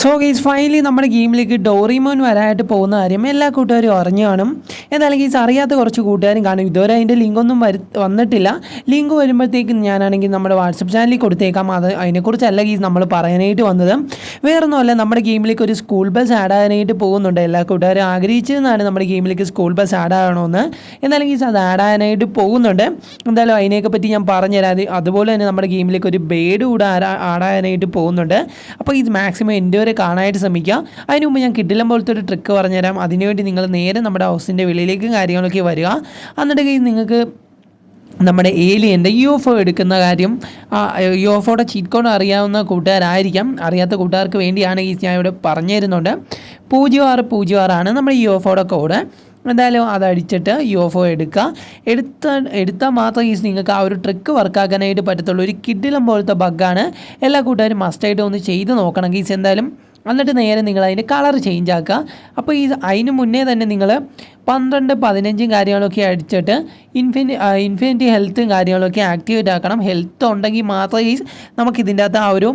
So ഗീസ് finally നമ്മുടെ ഗെയിമിലേക്ക് Doraemon വരാനായിട്ട് പോകുന്ന കാര്യം എല്ലാ കൂട്ടുകാരും അറിഞ്ഞു കാണും. എന്തായാലും ഗീസ് അറിയാത്ത കുറച്ച് കൂട്ടുകാരും കാണും. ഇതുവരെ അതിൻ്റെ ലിങ്കൊന്നും വന്നിട്ടില്ല. ലിങ്ക് വരുമ്പോഴത്തേക്കും ഞാനാണെങ്കിൽ നമ്മുടെ വാട്സപ്പ് ചാനലിൽ കൊടുത്തേക്കാം. അതിനെക്കുറിച്ചല്ല ഗീസ് നമ്മൾ പറയാനായിട്ട് വന്നത്. വേറൊന്നുമല്ല, നമ്മുടെ ഗെയിമിലേക്ക് ഒരു സ്കൂൾ ബസ് ആഡ് ആകാനായിട്ട് പോകുന്നുണ്ട്. എല്ലാ കൂട്ടുകാരും ആഗ്രഹിച്ചതെന്നാണ് നമ്മുടെ ഗെയിമിലേക്ക് സ്കൂൾ ബസ് ആഡ് ആകണമെന്ന്. എന്നാലും ഗീസ് അത് ആഡ് ആകാനായിട്ട് പോകുന്നുണ്ട്. എന്തായാലും അതിനെയൊക്കെ പറ്റി ഞാൻ പറഞ്ഞുതരാം. അതുപോലെ തന്നെ നമ്മുടെ ഗെയിമിലേക്ക് ഒരു ബേഡ് കൂടെ ആഡ് ആകാനായിട്ട് പോകുന്നുണ്ട്. അപ്പോൾ ഇത് മാക്സിമം എൻ്റെ വരെ കാണാനായിട്ട് ശ്രമിക്കുക. അതിന് മുമ്പ് ഞാൻ കിട്ടില്ല പോലത്തെ ഒരു ട്രിക്ക് പറഞ്ഞുതരാം. അതിനുവേണ്ടി നിങ്ങൾ നേരെ നമ്മുടെ ഹൗസിൻ്റെ വെളിയിലേക്ക് കാര്യങ്ങളൊക്കെ വരിക. എന്നിട്ട് നിങ്ങൾക്ക് നമ്മുടെ ഏലിയൻ്റെ UFO എടുക്കുന്ന കാര്യം, UFOയുടെ ചീറ്റ് കോഡ് അറിയാവുന്ന കൂട്ടുകാരായിരിക്കാം. അറിയാത്ത കൂട്ടുകാർക്ക് വേണ്ടിയാണ് ഞാൻ ഇവിടെ പറഞ്ഞു തരുന്നുണ്ട്. 0606 നമ്മുടെ UFOയുടെ കോഡ്. എന്തായാലും അതടിച്ചിട്ട് UFO എടുത്താൽ മാത്രമേ നിങ്ങൾക്ക് ആ ഒരു ട്രിക്ക് വർക്കാക്കാനായിട്ട് പറ്റത്തുള്ളൂ. ഒരു കിഡിലം പോലത്തെ ബഗ്ഗാണ്. എല്ലാ കൂട്ടുകാരും മസ്റ്റായിട്ട് ഒന്ന് ചെയ്ത് നോക്കണം ഗീസ്. എന്തായാലും എന്നിട്ട് നേരെ നിങ്ങൾ അതിൻ്റെ കളർ ചേഞ്ച് ആക്കുക. അപ്പോൾ അതിന് മുന്നേ തന്നെ നിങ്ങൾ 12, 15 കാര്യങ്ങളൊക്കെ അടിച്ചിട്ട് ഇൻഫിനിറ്റി ഹെൽത്തും കാര്യങ്ങളൊക്കെ ആക്ടിവേറ്റ് ആക്കണം. ഹെൽത്ത് ഉണ്ടെങ്കിൽ മാത്രമേ നമുക്കിതിൻ്റെ അകത്ത് ആ ഒരു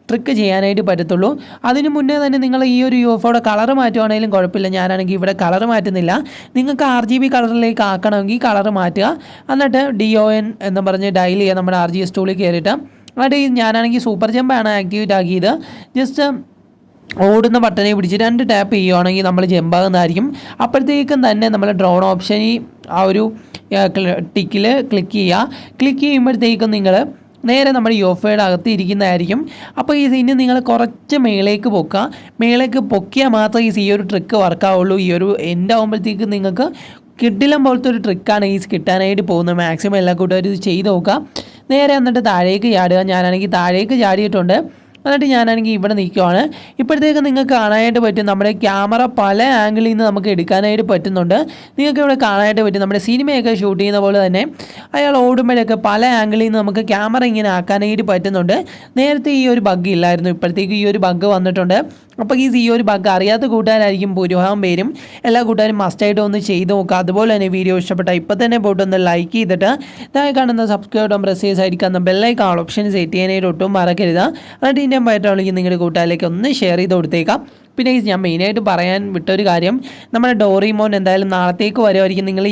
ട്രിക്ക് ചെയ്യാനായിട്ട് പറ്റത്തുള്ളൂ. അതിന് മുന്നേ തന്നെ നിങ്ങൾ ഈ ഒരു UFOയുടെ കളർ മാറ്റുവാണെങ്കിലും കുഴപ്പമില്ല. ഞാനാണെങ്കിൽ ഇവിടെ കളർ മാറ്റുന്നില്ല. നിങ്ങൾക്ക് RGB കളറിലേക്ക് ആക്കണമെങ്കിൽ കളർ മാറ്റുക. എന്നിട്ട് DON എന്ന് പറഞ്ഞ് ഡയൽ ചെയ്യുക നമ്മുടെ RGS ടൂളിൽ കയറിയിട്ട്. എന്നിട്ട് ഞാനാണെങ്കിൽ സൂപ്പർ ജമ്പാണ് ആക്ടിവേറ്റ് ആക്കിയത്. ജസ്റ്റ് ഓടുന്ന ബട്ടനെ പിടിച്ച് 2 ടാപ്പ് ചെയ്യുകയാണെങ്കിൽ നമ്മൾ ജമ്പാകുന്നതായിരിക്കും. അപ്പോഴത്തേക്കും തന്നെ നമ്മൾ ഡ്രോൺ ഓപ്ഷനിൽ ആ ഒരു ടിക്കിൽ ക്ലിക്ക് ചെയ്യുക. ക്ലിക്ക് ചെയ്യുമ്പോഴത്തേക്കും നിങ്ങൾ നേരെ നമ്മുടെ UFOയുടെ അകത്ത് ഇരിക്കുന്നതായിരിക്കും. അപ്പോൾ ഇനി നിങ്ങൾ കുറച്ച് മേലേക്ക് പൊക്കുക. മേലേക്ക് പൊക്കിയാൽ മാത്രമേ ഈ ഒരു ട്രിക്ക് വർക്കാവുള്ളൂ. ഈ ഒരു എൻഡ് ആകുമ്പോഴത്തേക്കും നിങ്ങൾക്ക് കിട്ടില്ല പോലത്തെ ഒരു ട്രിക്കാണ് കിട്ടാനായിട്ട് പോകുന്നത്. മാക്സിമം എല്ലാ കൂട്ടുകാരും ഇത് ചെയ്ത് നോക്കുക. നേരെ എന്നിട്ട് താഴേക്ക് ചാടുക. ഞാനാണെങ്കിൽ താഴേക്ക് ചാടിയിട്ടുണ്ട്. എന്നിട്ട് ഞാനാണെങ്കിൽ ഇവിടെ നിൽക്കുവാണ്. ഇപ്പോഴത്തേക്ക് നിങ്ങൾക്ക് കാണാനായിട്ട് പറ്റും നമ്മുടെ ക്യാമറ പല ആംഗിളിൽ നിന്ന് നമുക്ക് എടുക്കാനായിട്ട് പറ്റുന്നുണ്ട്. നിങ്ങൾക്ക് ഇവിടെ കാണാനായിട്ട് പറ്റും നമ്മുടെ സിനിമയൊക്കെ ഷൂട്ട് ചെയ്യുന്ന പോലെ തന്നെ അയാൾ ഓടുമ്പോഴൊക്കെ പല ആംഗിളിൽ നിന്ന് നമുക്ക് ക്യാമറ ഇങ്ങനെ ആക്കാനായിട്ട് പറ്റുന്നുണ്ട്. നേരത്തെ ഈ ഒരു ബഗ് ഇല്ലായിരുന്നു. ഇപ്പോഴത്തേക്ക് ഈ ഒരു ബഗ് വന്നിട്ടുണ്ട്. അപ്പോൾ ഈ ഒരു ബഗ് അറിയാത്ത കൂട്ടുകാരായിരിക്കും ഭൂരിഭാഗം പേരും. എല്ലാ കൂട്ടുകാരും മസ്റ്റായിട്ട് ഒന്ന് ചെയ്ത് നോക്കുക. അതുപോലെ തന്നെ വീഡിയോ ഇഷ്ടപ്പെട്ടാൽ ഇപ്പോൾ തന്നെ പോയിട്ട് ഒന്ന് ലൈക്ക് ചെയ്തിട്ട് താഴെ കാണുന്ന സബ്സ്ക്രൈബ് ബട്ടൺ പ്രസ് ചെയ്തായിരിക്കുന്ന ബെല്ലൈക്കൺ ഓപ്ഷൻ സെറ്റ് ചെയ്യാനായിട്ട് ഒട്ടും മറക്കരുത്. എന്നിട്ട് ഇതിൻ്റെ പറ്റുകയാണെങ്കിൽ നിങ്ങളുടെ കൂട്ടുകാരിലേക്ക് ഒന്ന് ഷെയർ ചെയ്ത് കൊടുത്തേക്കാം. പിന്നെ ഞാൻ മെയിനായിട്ട് പറയാൻ വിട്ടൊരു കാര്യം, നമ്മുടെ ഡോറിമോൻ എന്തായാലും നാളത്തേക്ക് വരുമായിരിക്കും. നിങ്ങൾ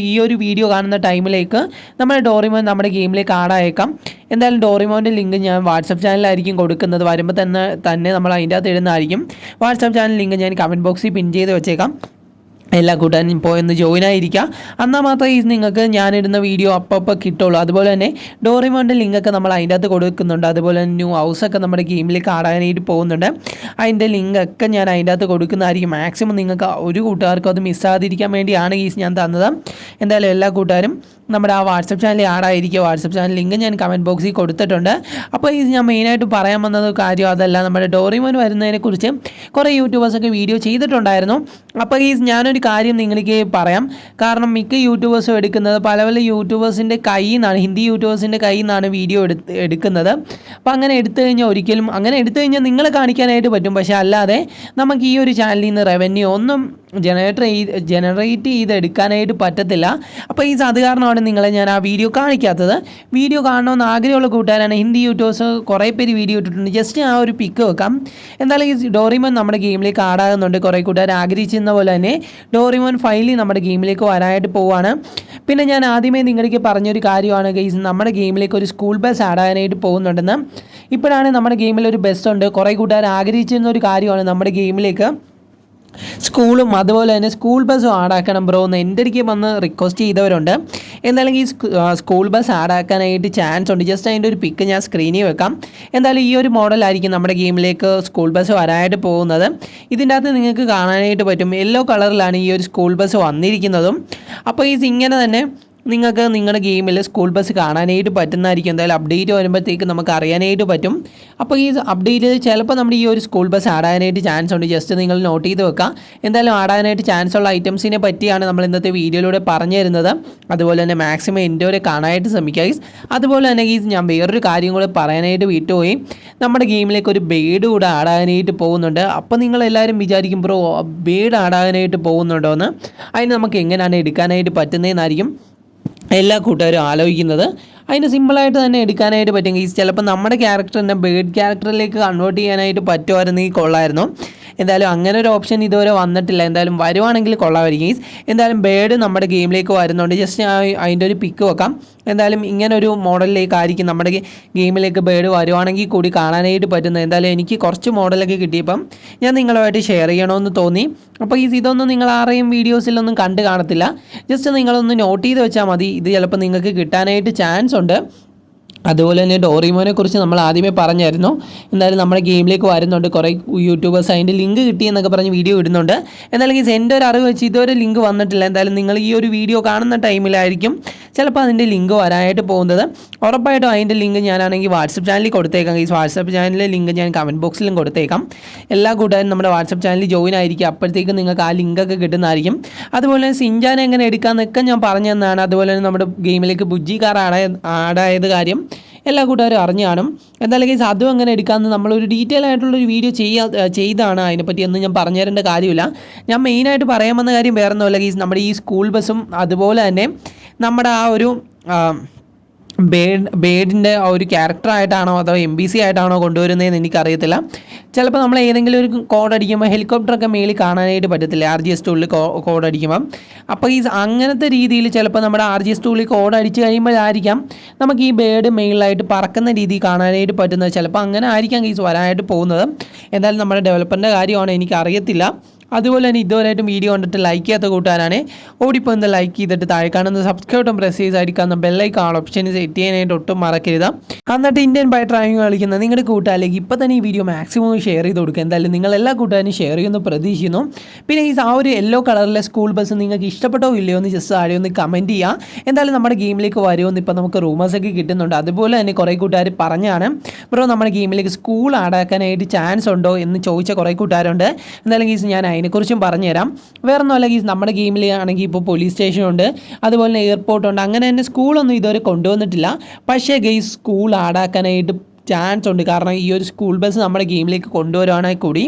ഈ ഒരു വീഡിയോ കാണുന്ന ടൈമിലേക്ക് നമ്മുടെ ഡോറിമോൻ നമ്മുടെ ഗെയിമിലേക്ക് ആഡായേക്കാം. എന്തായാലും ഡോറിമോൻ്റെ ലിങ്ക് ഞാൻ വാട്സപ്പ് ചാനലിലായിരിക്കും കൊടുക്കുന്നത്. വരുമ്പോൾ തന്നെ നമ്മൾ അതിൻ്റെ അകത്ത് ഇടുന്നതായിരിക്കും. വാട്സപ്പ് ചാനൽ ലിങ്ക് ഞാൻ കമൻറ്റ് ബോക്സിൽ പിൻ ചെയ്ത് വെച്ചേക്കാം. എല്ലാ കൂട്ടുകാരും പോയൊന്ന് ജോയിൻ ആയിരിക്കുക. എന്നാൽ മാത്രമേ നിങ്ങൾക്ക് ഞാനിടുന്ന വീഡിയോ അപ്പോൾ കിട്ടുള്ളൂ. അതുപോലെ തന്നെ ഡോറിമോൻ്റെ ലിങ്കൊക്കെ നമ്മൾ അതിൻ്റെ അകത്ത് കൊടുക്കുന്നുണ്ട്. അതുപോലെ തന്നെ ന്യൂ ഹൗസൊക്കെ നമ്മുടെ ഗെയിമിലേക്ക് ആടാനായിട്ട് പോകുന്നുണ്ട്. അതിൻ്റെ ലിങ്കൊക്കെ ഞാൻ അതിൻ്റെ അകത്ത് കൊടുക്കുന്നതായിരിക്കും. മാക്സിമം നിങ്ങൾക്ക് ഒരു കൂട്ടുകാർക്കും അത് മിസ്സാകാതിരിക്കാൻ വേണ്ടിയാണ് ഞാൻ തന്നത്. എന്തായാലും എല്ലാ കൂട്ടുകാരും നമ്മുടെ ആ വാട്സപ്പ് ചാനലിൽ ആടായിരിക്കുക. വാട്സപ്പ് ചാനൽ ലിങ്ക് ഞാൻ കമൻറ്റ് ബോക്സിൽ കൊടുത്തിട്ടുണ്ട്. അപ്പോൾ ഞാൻ മെയിനായിട്ട് പറയാൻ വന്നത് കാര്യം അതല്ല, നമ്മുടെ ഡോറിമോൻ വരുന്നതിനെക്കുറിച്ച് കുറേ യൂട്യൂബേഴ്സൊക്കെ വീഡിയോ ചെയ്തിട്ടുണ്ടായിരുന്നു. അപ്പോൾ ഞാനൊരു കാര്യം നിങ്ങൾക്ക് പറയാം. കാരണം മിക്ക യൂട്യൂബേഴ്സും എടുക്കുന്നത് പല യൂട്യൂബേഴ്സിൻ്റെ കയ്യിൽ നിന്നാണ്, ഹിന്ദി യൂട്യൂബേഴ്സിൻ്റെ കയ്യിൽ നിന്നാണ് വീഡിയോ എടുക്കുന്നത്. അപ്പോൾ അങ്ങനെ എടുത്തു കഴിഞ്ഞാൽ നിങ്ങളെ കാണിക്കാനായിട്ട് പറ്റും. പക്ഷേ അല്ലാതെ നമുക്ക് ഈ ഒരു ചാനലിൽ നിന്ന് റവന്യൂ ഒന്നും ജനറേറ്റ് ചെയ്തെടുക്കാനായിട്ട് പറ്റത്തില്ല. അപ്പോൾ അത് കാരണമാണ് നിങ്ങളെ ഞാൻ ആ വീഡിയോ കാണിക്കാത്തത്. വീഡിയോ കാണണമെന്ന് ആഗ്രഹമുള്ള കൂട്ടുകാരാണ്. ഹിന്ദി യൂട്യൂബേഴ്സ് കുറേ പേര് വീഡിയോ ഇട്ടിട്ടുണ്ട്. ജസ്റ്റ് ആ ഒരു പിക്ക് വെക്കാം. എന്തായാലും ഈ ഡോറിമോൻ നമ്മുടെ ഗെയിമിലേക്ക് ആടാകുന്നുണ്ട്. കുറേ കൂട്ടുകാർ ആഗ്രഹിച്ചിരുന്ന പോലെ തന്നെ ഡോറിമോൻ ഫൈനലി നമ്മുടെ ഗെയിമിലേക്ക് വരാനായിട്ട് പോവുകയാണ്. പിന്നെ ഞാൻ ആദ്യമേ നിങ്ങൾക്ക് പറഞ്ഞൊരു കാര്യമാണ് ഗൈസ്, നമ്മുടെ ഗെയിമിലേക്ക് ഒരു സ്കൂൾ ബസ് ആടാനായിട്ട് പോകുന്നുണ്ടെന്ന്. ഇപ്പോഴാണ് നമ്മുടെ ഗെയിമിൽ ഒരു ബസ് ഉണ്ട്. കുറേ കൂട്ടുകാർ ആഗ്രഹിച്ചിരുന്ന ഒരു കാര്യമാണ് നമ്മുടെ ഗെയിമിലേക്ക് സ്കൂളും അതുപോലെ തന്നെ സ്കൂൾ ബസ്സും ആഡാക്കണം ബ്രോ എന്ന് എൻ്റെ അടുക്ക് വന്ന് റിക്വസ്റ്റ് ചെയ്തവരുണ്ട്. എന്തായാലും ഈ സ്കൂൾ ബസ് ആഡാക്കാനായിട്ട് ചാൻസ് ഉണ്ട്. ജസ്റ്റ് അതിൻ്റെ ഒരു പിക്ക് ഞാൻ സ്ക്രീനിൽ വെക്കാം. എന്തായാലും ഈ ഒരു മോഡലായിരിക്കും നമ്മുടെ ഗെയിമിലേക്ക് സ്കൂൾ ബസ് വരാനായിട്ട് പോകുന്നത്. ഇതിൻ്റെ അകത്ത് നിങ്ങൾക്ക് കാണാനായിട്ട് പറ്റും യെല്ലോ കളറിലാണ് ഈ ഒരു സ്കൂൾ ബസ് വന്നിരിക്കുന്നതും. അപ്പോൾ ഇങ്ങനെ തന്നെ നിങ്ങൾക്ക് നിങ്ങളുടെ ഗെയിമിൽ സ്കൂൾ ബസ് കാണാനായിട്ട് പറ്റുന്നതായിരിക്കും. എന്തായാലും അപ്ഡേറ്റ് വരുമ്പോഴത്തേക്ക് നമുക്ക് അറിയാനായിട്ട് പറ്റും. അപ്പോൾ അപ്ഡേറ്റ് ചിലപ്പോൾ നമ്മുടെ ഈ ഒരു സ്കൂൾ ബസ് ആടാനായിട്ട് ചാൻസ് ഉണ്ട്. ജസ്റ്റ് നിങ്ങൾ നോട്ട് ചെയ്ത് വെക്കുക. എന്തായാലും ആടാനായിട്ട് ചാൻസ് ഉള്ള ഐറ്റംസിനെ പറ്റിയാണ് നമ്മൾ ഇന്നത്തെ വീഡിയോയിലൂടെ പറഞ്ഞു തരുന്നത്. അതുപോലെ തന്നെ മാക്സിമം എൻ്റെ വരെ കാണാനായിട്ട് ശ്രമിക്കുക. അതുപോലെ തന്നെ ഞാൻ വേറൊരു കാര്യം കൂടെ പറയാനായിട്ട് വിട്ടുപോയി. നമ്മുടെ ഗെയിമിലേക്ക് ഒരു ബേഡ് കൂടെ ആടാനായിട്ട് പോകുന്നുണ്ട്. അപ്പോൾ നിങ്ങളെല്ലാവരും വിചാരിക്കും ബ്രോ ബേഡ് ആടാനായിട്ട് പോകുന്നുണ്ടോ എന്ന്. അതിന് നമുക്ക് എങ്ങനെയാണ് എടുക്കാനായിട്ട് പറ്റുന്നതെന്നായിരിക്കും എല്ലാ കൂട്ടുകാരും ആലോചിക്കുന്നത്. അതിന് സിമ്പിളായിട്ട് തന്നെ എടുക്കാനായിട്ട് പറ്റും ഗൈസ്. ചിലപ്പോൾ നമ്മുടെ ക്യാരക്ടറിനെ ബേർഡ് ക്യാരക്ടറിലേക്ക് കൺവേർട്ട് ചെയ്യാനായിട്ട് പറ്റുമായിരുന്നെങ്കിൽ കൊള്ളായിരുന്നു. എന്തായാലും അങ്ങനെ ഒരു ഓപ്ഷൻ ഇതുവരെ വന്നിട്ടില്ല. എന്തായാലും വരുവാണെങ്കിൽ കൊള്ളാമായിരിക്കും ഗൈസ്. എന്തായാലും ബേർഡ് നമ്മുടെ ഗെയിമിലേക്ക് വരുന്നുണ്ട്. ജസ്റ്റ് ഞാൻ അതിൻ്റെ ഒരു പിക്ക് വെക്കാം. എന്തായാലും ഇങ്ങനൊരു മോഡലിലേക്കായിരിക്കും നമ്മുടെ ഗെയിമിലേക്ക് ബേർഡ് വരുവാണെങ്കിൽ കൂടി കാണാനായിട്ട് പറ്റുന്നത്. എന്തായാലും എനിക്ക് കുറച്ച് മോഡലൊക്കെ കിട്ടിയപ്പം ഞാൻ നിങ്ങളുമായിട്ട് ഷെയർ ചെയ്യണമെന്ന് തോന്നി. അപ്പോൾ ഇതൊന്നും നിങ്ങൾ ആരെയും വീഡിയോസിലൊന്നും കണ്ട് കാണത്തില്ല. ജസ്റ്റ് നിങ്ങളൊന്ന് നോട്ട് ചെയ്ത് വെച്ചാൽ മതി. ഇത് ചിലപ്പോൾ നിങ്ങൾക്ക് കിട്ടാനായിട്ട് ചാൻസ് ഉണ്ട്. അതുപോലെ തന്നെ ഡോറിമോനെ കുറിച്ച് നമ്മൾ ആദ്യമേ പറഞ്ഞായിരുന്നു. എന്തായാലും നമ്മുടെ ഗെയിമിലേക്ക് വരുന്നുണ്ട്. കുറേ യൂട്യൂബേഴ്സ് അതിൻ്റെ ലിങ്ക് കിട്ടിയെന്നൊക്കെ പറഞ്ഞ് വീഡിയോ ഇടുന്നുണ്ട്. എന്നാലും എൻ്റെ ഒരു അറിവ് വെച്ച് ഇതുവരെ ലിങ്ക് വന്നിട്ടില്ല. എന്തായാലും നിങ്ങൾ ഈ ഒരു വീഡിയോ കാണുന്ന ടൈമിലായിരിക്കും ചിലപ്പോൾ അതിൻ്റെ ലിങ്ക് വരാനായിട്ട് പോകുന്നത്. ഉറപ്പായിട്ടും അതിൻ്റെ ലിങ്ക് ഞാനാണെങ്കിൽ വാട്സപ്പ് ചാനലിൽ കൊടുത്തേക്കാം. ഈ വാട്സപ്പ് ചാനലിലെ ലിങ്ക് ഞാൻ കമൻറ്റ് ബോക്സിലും കൊടുത്തേക്കാം. എല്ലാ കൂട്ടുകാരും നമ്മുടെ വാട്സപ്പ് ചാനലിൽ ജോയിൻ ആയിരിക്കും. അപ്പോഴത്തേക്കും നിങ്ങൾക്ക് ആ ലിങ്കൊക്കെ കിട്ടുന്നതായിരിക്കും. അതുപോലെ സിൻചാൻ എങ്ങനെ എടുക്കാമെന്നൊക്കെ ഞാൻ പറഞ്ഞു തന്നതാണ്. അതുപോലെ തന്നെ നമ്മുടെ ഗെയിമിലേക്ക് ബുജ്ജി കാർ ആഡായത് കാര്യം എല്ലാ കൂട്ടുകാരും അറിഞ്ഞു കാണും. എന്തായാലും ഗൈസ് അതും അങ്ങനെ എടുക്കാമെന്ന് നമ്മളൊരു ഡീറ്റെയിൽ ആയിട്ടുള്ളൊരു വീഡിയോ ചെയ്താണ്. അതിനെപ്പറ്റി ഒന്നും ഞാൻ പറഞ്ഞു തരേണ്ട കാര്യമില്ല. ഞാൻ മെയിനായിട്ട് പറയാൻ വന്ന കാര്യം വേറെ ഒന്നുമല്ല ഗൈസ്, നമ്മുടെ ഈ സ്കൂൾ ബസ്സും അതുപോലെ തന്നെ നമ്മുടെ ആ ഒരു ബേഡിൻ്റെ ആ ഒരു ക്യാരക്ടറായിട്ടാണോ അതോ MBC ആയിട്ടാണോ കൊണ്ടുവരുന്നതെന്ന് എനിക്കറിയത്തില്ല. ചിലപ്പോൾ നമ്മൾ ഏതെങ്കിലും ഒരു കോഡ് അടിക്കുമ്പോൾ ഹെലികോപ്റ്ററൊക്കെ മേളിൽ കാണാനായിട്ട് പറ്റത്തില്ല RGS ടൂളിൽ കോഡ് അടിക്കുമ്പം. അപ്പോൾ അങ്ങനത്തെ രീതിയിൽ ചിലപ്പോൾ നമ്മുടെ RGS ടൂളിൽ കോഡ് അടിച്ച് കഴിയുമ്പോഴായിരിക്കാം നമുക്ക് ഈ ബേഡ് മെയിലായിട്ട് പറക്കുന്ന രീതി കാണാനായിട്ട് പറ്റുന്നത്. ചിലപ്പോൾ അങ്ങനെ ആയിരിക്കാം കേസ് വരാനായിട്ട് പോകുന്നത്. എന്തായാലും നമ്മുടെ ഡെവലപ്പറിൻ്റെ കാര്യമാണ്, എനിക്കറിയത്തില്ല. അതുപോലെ തന്നെ ഇതുവരെയായിട്ടും വീഡിയോ കണ്ടിട്ട് ലൈക്ക് ചെയ്യാത്ത കൂട്ടുകാരാണ് ഓടിപ്പോൾ എന്താ ലൈക്ക് ചെയ്തിട്ട് താഴെ കാണുന്ന സബ്സ്ക്രൈബ് ബട്ടൺ പ്രസ് ചെയ്തായിരിക്കാവുന്ന ബെല്ലൈക്കാണ് ഓപ്ഷൻ സെറ്റ് ചെയ്യാനായിട്ട് ഒട്ടും മറക്കരുത്. എന്നിട്ട് ഇന്ത്യൻ ബൈ ഡ്രൈവിംഗ് കളിക്കുന്ന നിങ്ങളുടെ കൂട്ടുകാരിലേക്ക് ഇപ്പോൾ തന്നെ ഈ വീഡിയോ മാക്സിമം ഷെയർ ചെയ്ത് കൊടുക്കുക. എന്തായാലും നിങ്ങൾ എല്ലാ കൂട്ടുകാരും ഷെയർ ചെയ്യുമെന്ന് പ്രതീക്ഷിക്കുന്നു. പിന്നെ ഈ ആ ഒരു യെല്ലോ കളറിലെ സ്കൂൾ ബസ് നിങ്ങൾക്ക് ഇഷ്ടപ്പെട്ടോ ഇല്ലയോ എന്ന് ജസ്റ്റ് താഴെ ഒന്ന് കമൻറ്റ് ചെയ്യുക. എന്തായാലും നമ്മുടെ ഗെയിമിലേക്ക് വരുമെന്ന് ഇപ്പോൾ നമുക്ക് റൂമേഴ്സൊക്കെ കിട്ടുന്നുണ്ട്. അതുപോലെ തന്നെ കുറേ കൂട്ടുകാർ പറഞ്ഞാണ് ബ്രോ നമ്മുടെ ഗെയിമിലേക്ക് സ്കൂൾ ആഡാക്കാനായിട്ട് ചാൻസ് ഉണ്ടോ എന്ന് ചോദിച്ച കുറേ കൂട്ടുകാരുണ്ട്. എന്തായാലും ഗീസ് ഞാൻ അതിനെക്കുറിച്ചും പറഞ്ഞുതരാം. വേറെ ഒന്നുമല്ല ഗീസ്, നമ്മുടെ ഗെയിമിൽ ആണെങ്കിൽ ഇപ്പോൾ പോലീസ് സ്റ്റേഷനുണ്ട്, അതുപോലെ തന്നെ എയർപോർട്ടുണ്ട്. അങ്ങനെ തന്നെ സ്കൂളൊന്നും ഇതുവരെ കൊണ്ടുവന്നിട്ടില്ല. പക്ഷേ ഗെയ്സ് സ്കൂൾ ആഡാക്കാനായിട്ട് ചാൻസ് ഉണ്ട്. കാരണം ഈ ഒരു സ്കൂൾ ബസ് നമ്മുടെ ഗെയിമിലേക്ക് കൊണ്ടുവരുവാണെങ്കിൽ കൂടി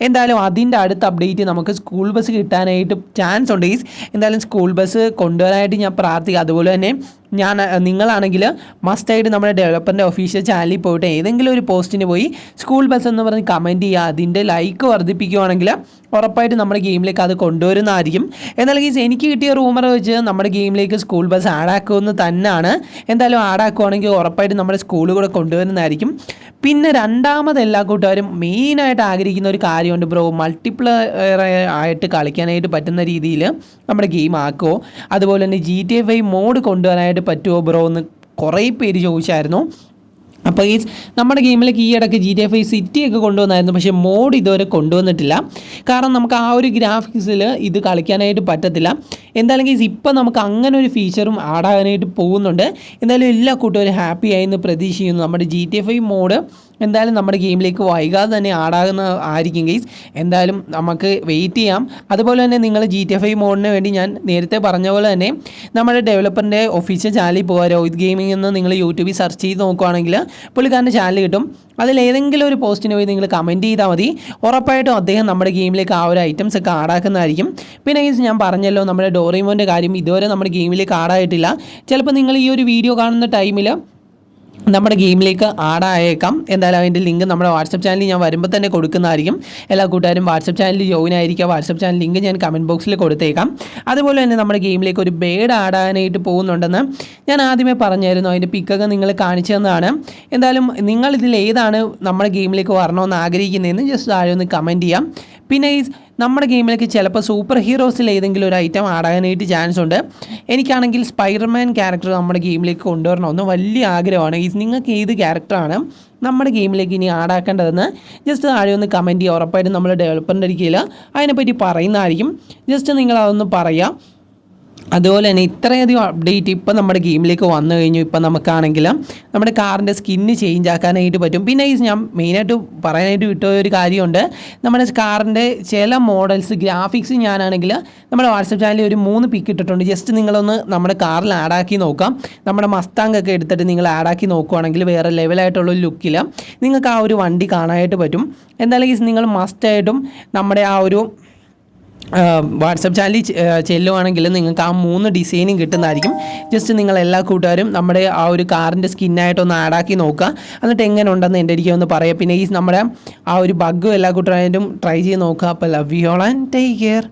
എന്തായാലും അതിൻ്റെ അടുത്ത അപ്ഡേറ്റ് നമുക്ക് സ്കൂൾ ബസ് കിട്ടാനായിട്ട് ചാൻസ് ഉണ്ട് ഗെയ്സ്. എന്തായാലും സ്കൂൾ ബസ് കൊണ്ടുവരാനായിട്ട് ഞാൻ പ്രാർത്ഥിക്കുക. അതുപോലെ തന്നെ നിങ്ങളാണെങ്കിൽ മസ്റ്റായിട്ട് നമ്മുടെ ഡെവലപ്പറിൻ്റെ ഒഫീഷ്യൽ ചാനലിൽ പോയിട്ട് ഏതെങ്കിലും ഒരു പോസ്റ്റിന് പോയി സ്കൂൾ ബസ് എന്ന് പറഞ്ഞ് കമൻറ്റ് ചെയ്യുക. അതിൻ്റെ ലൈക്ക് വർദ്ധിപ്പിക്കുകയാണെങ്കിൽ ഉറപ്പായിട്ട് നമ്മുടെ ഗെയിമിലേക്ക് അത് കൊണ്ടുവരുന്നതായിരിക്കും. എന്നാൽ ഗീസ് എനിക്ക് കിട്ടിയ റൂമർ വെച്ച് നമ്മുടെ ഗെയിമിലേക്ക് സ്കൂൾ ബസ് ആഡാക്കുമെന്ന് തന്നെയാണ്. എന്തായാലും ആഡാക്കുവാണെങ്കിൽ ഉറപ്പായിട്ട് നമ്മുടെ സ്കൂൾ കൂടെ കൊണ്ടുവരുന്നതായിരിക്കും. പിന്നെ രണ്ടാമത് എല്ലാ കൂട്ടുകാരും മെയിനായിട്ട് ആഗ്രഹിക്കുന്ന ഒരു കാര്യമുണ്ട്, ബ്രോ മൾട്ടിപ്ലെയർ ആയിട്ട് കളിക്കാനായിട്ട് പറ്റുന്ന രീതിയിൽ നമ്മുടെ ഗെയിം ആക്കുമോ, അതുപോലെ തന്നെ GTA 5 മോഡ് കൊണ്ടുവരാനായിട്ട് പറ്റുമോ ബ്രോ എന്ന് കുറേ പേര് ചോദിച്ചായിരുന്നു. അപ്പോൾ ഈ നമ്മുടെ ഗെയിമിലേക്ക് ഈ ഇടയ്ക്ക് GTA 5 സിറ്റിയൊക്കെ കൊണ്ടുവന്നായിരുന്നു. പക്ഷേ മോഡ് ഇതുവരെ കൊണ്ടുവന്നിട്ടില്ല. കാരണം നമുക്ക് ആ ഒരു ഗ്രാഫിക്സിൽ ഇത് കളിക്കാനായിട്ട് പറ്റത്തില്ല. എന്തായാലും ഗൈസ് ഇപ്പോൾ നമുക്ക് അങ്ങനെ ഒരു ഫീച്ചറും ആഡാകാനായിട്ട് പോകുന്നുണ്ട്. എന്തായാലും എല്ലാ കൂട്ടുകാരും ഹാപ്പി ആയെന്ന് പ്രതീക്ഷിക്കുന്നു. നമ്മുടെ GTA 5 മോഡ് എന്തായാലും നമ്മുടെ ഗെയിമിലേക്ക് വൈകാതെ തന്നെ ആഡാകുന്ന ആയിരിക്കും ഗൈസ്. എന്തായാലും നമുക്ക് വെയിറ്റ് ചെയ്യാം. അതുപോലെ തന്നെ നിങ്ങൾ GTA 5 മോഡിന് വേണ്ടി ഞാൻ നേരത്തെ പറഞ്ഞ പോലെ തന്നെ നമ്മുടെ ഡെവലപ്പറിൻ്റെ ഒഫീഷ്യൽ ചാനലിൽ പോകുക. രോഹിത് ഗെയിമിംഗ് എന്ന് നിങ്ങൾ യൂട്യൂബിൽ സെർച്ച് ചെയ്ത് നോക്കുകയാണെങ്കിൽ പുള്ളിക്കാരൻ്റെ ചാനൽ കിട്ടും. അതിലേതെങ്കിലും ഒരു പോസ്റ്റിന് പോയി നിങ്ങൾ കമൻറ്റ് ചെയ്താൽ മതി. ഉറപ്പായിട്ടും അദ്ദേഹം നമ്മുടെ ഗെയിമിലേക്ക് ആ ഒരു ഐറ്റംസ് ഒക്കെ ആഡാക്കുന്നതായിരിക്കും. പിന്നെ ഗൈസ് ഞാൻ പറഞ്ഞല്ലോ നമ്മുടെ ഡോറിമോൻ്റെ കാര്യം ഇതുവരെ നമ്മുടെ ഗെയിമിലേക്ക് ആഡായിട്ടില്ല. ചിലപ്പോൾ നിങ്ങൾ ഈ ഒരു വീഡിയോ കാണുന്ന ടൈമിൽ നമ്മുടെ ഗെയിമിലേക്ക് ആഡായേക്കാം. എന്തായാലും അതിൻ്റെ ലിങ്ക് നമ്മുടെ വാട്സപ്പ് ചാനലിൽ ഞാൻ വരുമ്പോൾ തന്നെ കൊടുക്കുന്നതായിരിക്കും. എല്ലാ കൂട്ടുകാരും വാട്സപ്പ് ചാനലിൽ ജോയിൻ ആയിരിക്കുക. വാട്സപ്പ് ചാനൽ ലിങ്ക് ഞാൻ കമൻറ്റ് ബോക്സിൽ കൊടുത്തേക്കാം. അതുപോലെ തന്നെ നമ്മുടെ ഗെയിമിലേക്ക് ഒരു ബേഡ് ആഡാനായിട്ട് പോകുന്നുണ്ടെന്ന് ഞാൻ ആദ്യമേ പറഞ്ഞായിരുന്നു. അതിൻ്റെ പിക്കൊക്കെ നിങ്ങൾ കാണിച്ചു തന്നതാണ്. എന്തായാലും നിങ്ങളിതിൽ ഏതാണ് നമ്മുടെ ഗെയിമിലേക്ക് വരണമെന്ന് ആഗ്രഹിക്കുന്നതെന്ന് ജസ്റ്റ് താഴെ ഒന്ന് കമൻറ്റ് ചെയ്യാം. പിന്നെ ഈ നമ്മുടെ ഗെയിമിലേക്ക് ചിലപ്പോൾ സൂപ്പർ ഹീറോസിൽ ഏതെങ്കിലും ഒരു ഐറ്റം ആഡാകാനായിട്ട് ചാൻസ് ഉണ്ട്. എനിക്കാണെങ്കിൽ സ്പൈഡർമാൻ ക്യാരക്ടർ നമ്മുടെ ഗെയിമിലേക്ക് കൊണ്ടുവരണമെന്ന് വലിയ ആഗ്രഹമാണ്. നിങ്ങൾക്ക് ഏത് ക്യാരക്ടറാണ് നമ്മുടെ ഗെയിമിലേക്ക് ഇനി ആഡാക്കേണ്ടതെന്ന് ജസ്റ്റ് താഴെ ഒന്ന് കമൻറ്റ് ചെയ്യുക. ഉറപ്പായിട്ടും നമ്മൾ ഡെവലപ്പറിൻ്റെ ഇരിക്കില്ല അതിനെപ്പറ്റി പറയുന്നതായിരിക്കും. ജസ്റ്റ് നിങ്ങളതൊന്ന് പറയുക. അതുപോലെ തന്നെ ഇത്രയധികം അപ്ഡേറ്റ് ഇപ്പം നമ്മുടെ ഗെയിമിലേക്ക് വന്നു കഴിഞ്ഞു. ഇപ്പം നമുക്കാണെങ്കിൽ നമ്മുടെ കാറിൻ്റെ സ്കിന്ന് ചേഞ്ച് ആക്കാനായിട്ട് പറ്റും. പിന്നെ ഞാൻ മെയിനായിട്ട് പറയാനായിട്ട് വിട്ടൊരു കാര്യമുണ്ട്, നമ്മുടെ കാറിൻ്റെ ചില മോഡൽസ് ഗ്രാഫിക്സ് ഞാനാണെങ്കിൽ നമ്മുടെ വാട്സപ്പ് ചാനലിൽ ഒരു 3 പിക്ക് ഇട്ടിട്ടുണ്ട്. ജസ്റ്റ് നിങ്ങളൊന്ന് നമ്മുടെ കാറിൽ ആഡാക്കി നോക്കാം. നമ്മുടെ മസ്താങ്കൊക്കെ എടുത്തിട്ട് നിങ്ങൾ ആഡാക്കി നോക്കുകയാണെങ്കിൽ വേറെ ലെവലായിട്ടുള്ള ലുക്കിൽ നിങ്ങൾക്ക് ആ ഒരു വണ്ടി കാണാനായിട്ട് പറ്റും. എന്തായാലും നിങ്ങൾ മസ്റ്റായിട്ടും നമ്മുടെ ആ ഒരു വാട്സപ്പ് ചാനലിൽ ചെല്ലുവാണെങ്കിൽ നിങ്ങൾക്ക് ആ 3 ഡിസൈനും കിട്ടുന്നതായിരിക്കും. ജസ്റ്റ് നിങ്ങൾ എല്ലാ കൂട്ടുകാരും നമ്മുടെ ആ ഒരു കാറിൻ്റെ സ്കിന്നായിട്ടൊന്ന് ആഡാക്കി നോക്കുക. എന്നിട്ട് എങ്ങനെ ഉണ്ടെന്ന് എൻ്റെ എനിക്ക് ഒന്ന് പറയാം. പിന്നെ ഈ നമ്മുടെ ആ ഒരു ബഗ്ഗും എല്ലാ കൂട്ടുകാരും ട്രൈ ചെയ്ത് നോക്കുക. അപ്പോൾ love you all and take care.